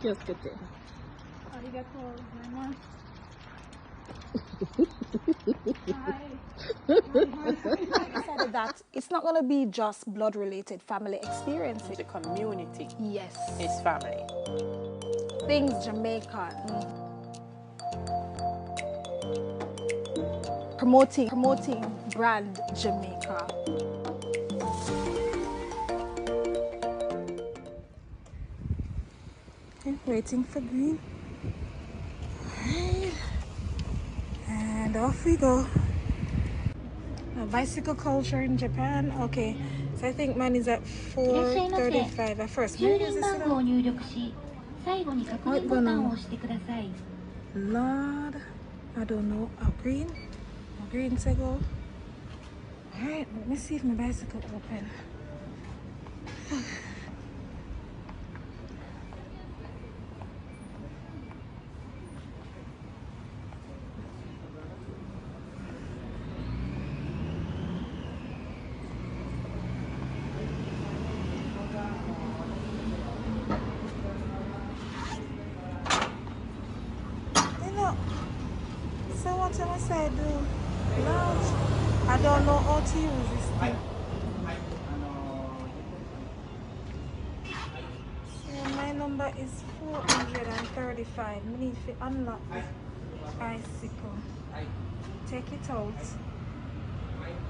気をつけて。ありがとうございます。Decided that it's not going to be just blood related family experiences. The community Yes. is family. Things Jamaican. Promoting brand Jamaica. Okay, waiting for green. And off we go. Bicycle culture in Japan. Okay, so I think mine is at 4:35 at first. Where is this? Lord, I don't know. Oh, green. Oh, green to go. Alright, let me see if my bicycle open. So what am I say do? Lounge. I don't know how to use this thing. So my number is 435. I need to unlock the bicycle. Take it out.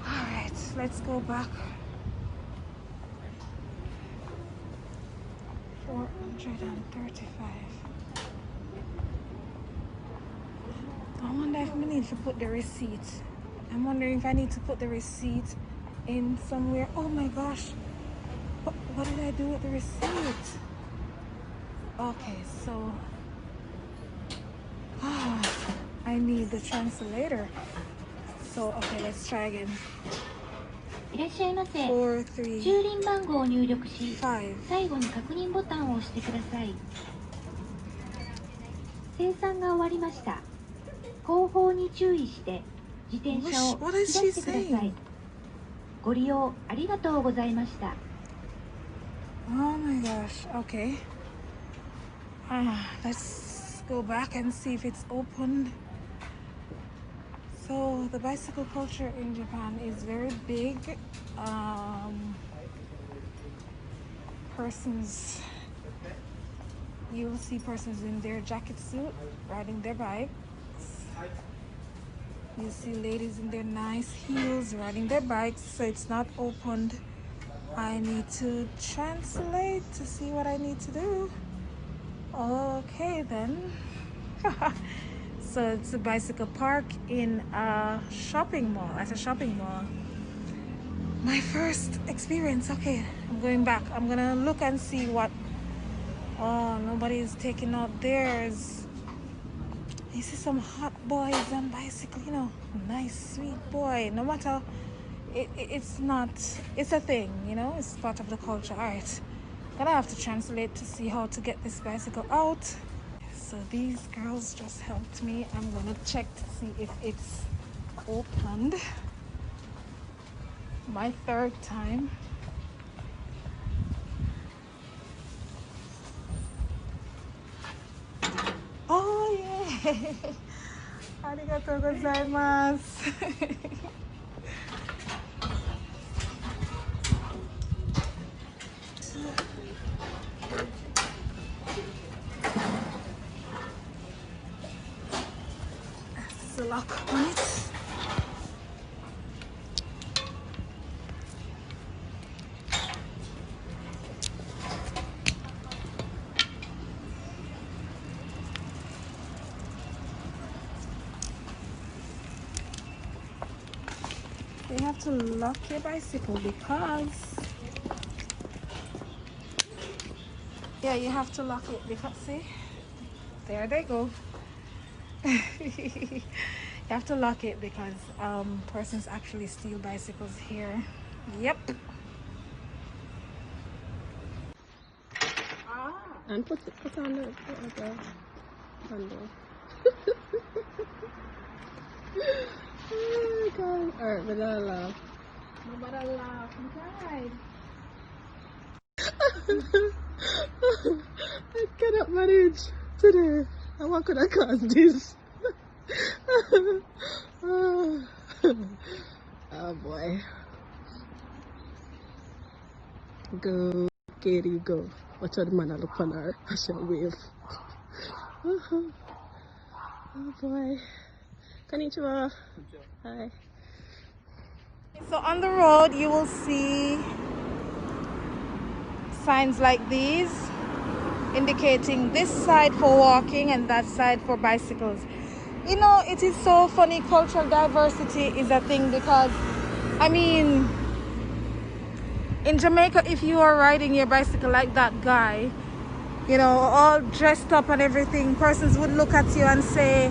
Alright, let's go back. 435. I wonder if I need to put the receipt. I'm wondering if I need to put the receipt in somewhere. Oh my gosh. What did I do with the receipt? Okay, so I need the translator. So okay, let's try again. いらっしゃいませ。4, 3, 駐輪番号を入力し、 5. 最後に確認ボタンを押してください。生産が終わりました。後方に注意して自転車を引き出してください。ご利用ありがとうございました。Oh my gosh. Okay. Let's go back and see if it's opened. So the bicycle culture in Japan is very big. You'll see persons in their jacket suit riding their bikes. You see ladies in their nice heels riding their bikes. So it's not opened. I need to translate to see what I need to do. Okay then. So it's a bicycle park in a shopping mall, at a shopping mall. My first experience. Okay, I'm going back. I'm gonna look and see what. Oh, nobody is taking out theirs. You see some hot boys on bicycle, you know, nice sweet boy. No matter, it's not, it's a thing, you know, it's part of the culture. All right, gonna have to translate to see how to get this bicycle out. So these girls just helped me. I'm gonna check to see if it's opened. My third time. Oh yeah. Arigatou gozaimasu. That's the lock on it. You have to lock your bicycle because you have to lock it because see, there they go. You have to lock it because persons actually steal bicycles here. Yep. And put on the handle. Oh my god. Alright, but don't laugh. Nobody laugh. I'm tired. I cannot manage today. And what could I cause this? Oh, oh boy. Go, Katie, go. Watch out the man I look on her. I shall wave. Oh boy. Konnichiwa. Hi. So on the road you will see signs like these indicating this side for walking and that side for bicycles. You know, it is so funny. Cultural diversity is a thing because, I mean, in Jamaica, if you are riding your bicycle like that guy, you know, all dressed up and everything, persons would look at you and say,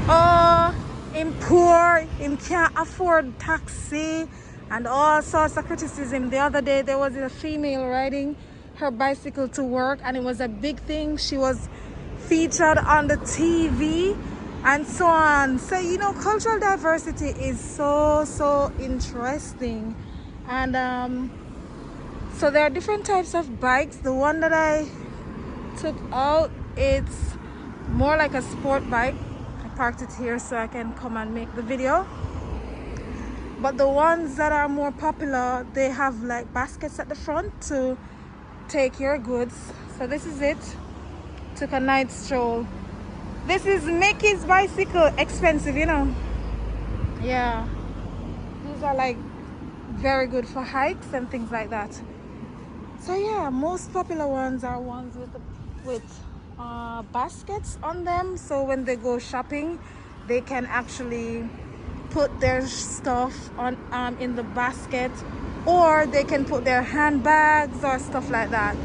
oh, him poor, him can't afford taxi, and all sorts of criticism. The other day there was a female riding her bicycle to work and it was a big thing. She was featured on the TV and so on. So, you know, cultural diversity is so interesting. And so there are different types of bikes. The one that I took out, it's more like a sport bike. I parked it here so I can come and make the video. But the ones that are more popular, they have like baskets at the front to take your goods. So this is it. Took a night stroll. This is Mickey's bicycle. Expensive, you know. Yeah, these are like very good for hikes and things like that. So yeah, most popular ones are ones with baskets on them, so when they go shopping they can actually put their stuff on in the basket, or they can put their handbags or stuff like that.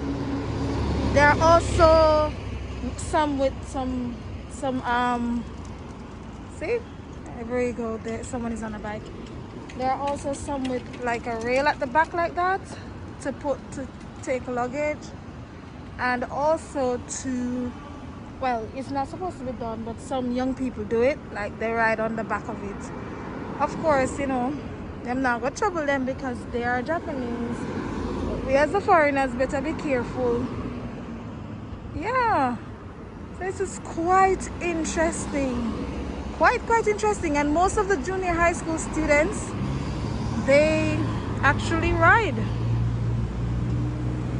There are also some with some see, there you go, there someone is on a bike. There are also some with like a rail at the back like that to take luggage, and also to, well, it's not supposed to be done, but some young people do it, like they ride on the back of it. Of course, you know, them not gonna trouble them because they are Japanese, but we as the foreigners better be careful. Yeah, so this is quite interesting, quite interesting. And most of the junior high school students, they actually ride.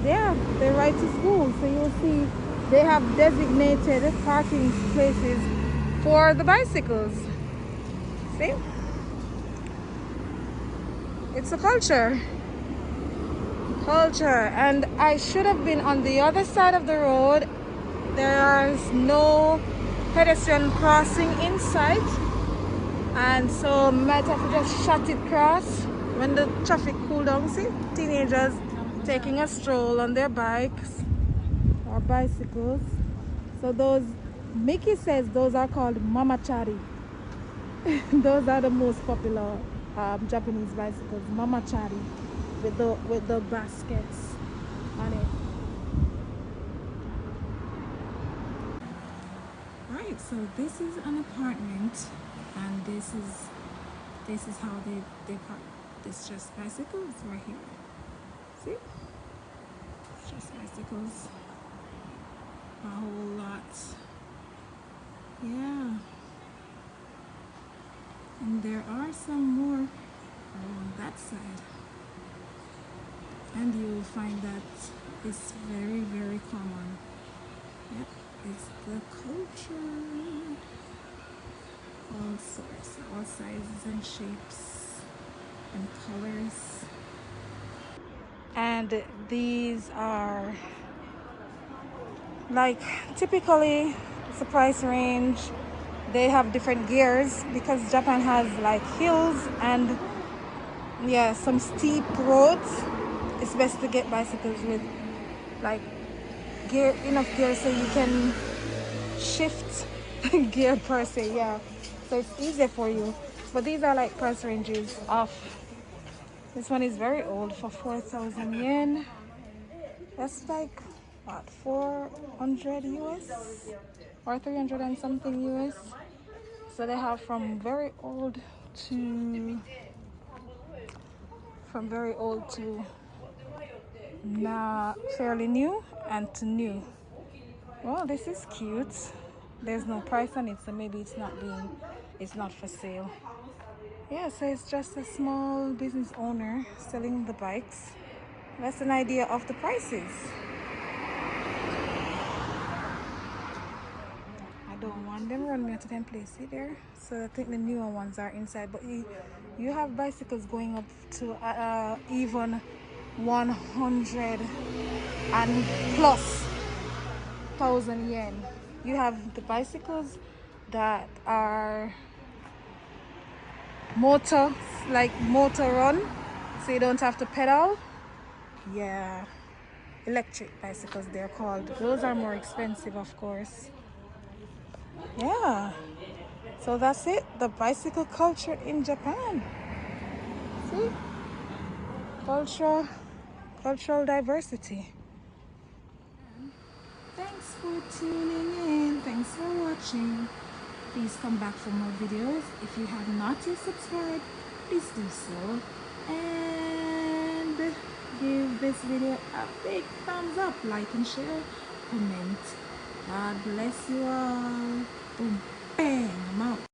Yeah, they ride to school. So you'll see they have designated parking places for the bicycles. See, it's a culture. And I should have been on the other side of the road. There's no pedestrian crossing in sight, and so might have to just shut it cross when the traffic cool down. See, teenagers taking a stroll on their bikes or bicycles. So those, Mickey says those are called mamachari. Those are the most popular Japanese bicycles, mamachari, with the baskets on it. Right, so this is an apartment, and this is how they park. It's just bicycles right here. See, it's just bicycles, a whole lot. Yeah, and there are some more on that side, and you'll find that it's very common. Yep, it's the culture. All sorts, all sizes and shapes and colors. And these are like, typically it's a price range. They have different gears because Japan has like hills and, yeah, some steep roads. It's best to get bicycles with like enough gear so you can shift gear per se. Yeah, so it's easier for you. But these are like price ranges of, this one is very old for 4,000 yen. That's like what, 400 US or 300 and something US. So they have from very old to now fairly new and to new. Well, this is cute. There's no price on it, so maybe it's not for sale. Yeah, so it's just a small business owner selling the bikes. That's an idea of the prices. I don't want them run me out of them place. See there? So I think the newer ones are inside, but you have bicycles going up to even 100 and plus thousand yen. You have the bicycles that are motor, like motor run, so you don't have to pedal. Yeah, electric bicycles they're called. Those are more expensive, of course. Yeah, so that's it, the bicycle culture in Japan. See, cultural diversity. Thanks for tuning in. Thanks for watching. Please come back for more videos. If you have not yet subscribed, please do so. And give this video a big thumbs up. Like and share. Comment. God bless you all. Boom. Bang. I'm out.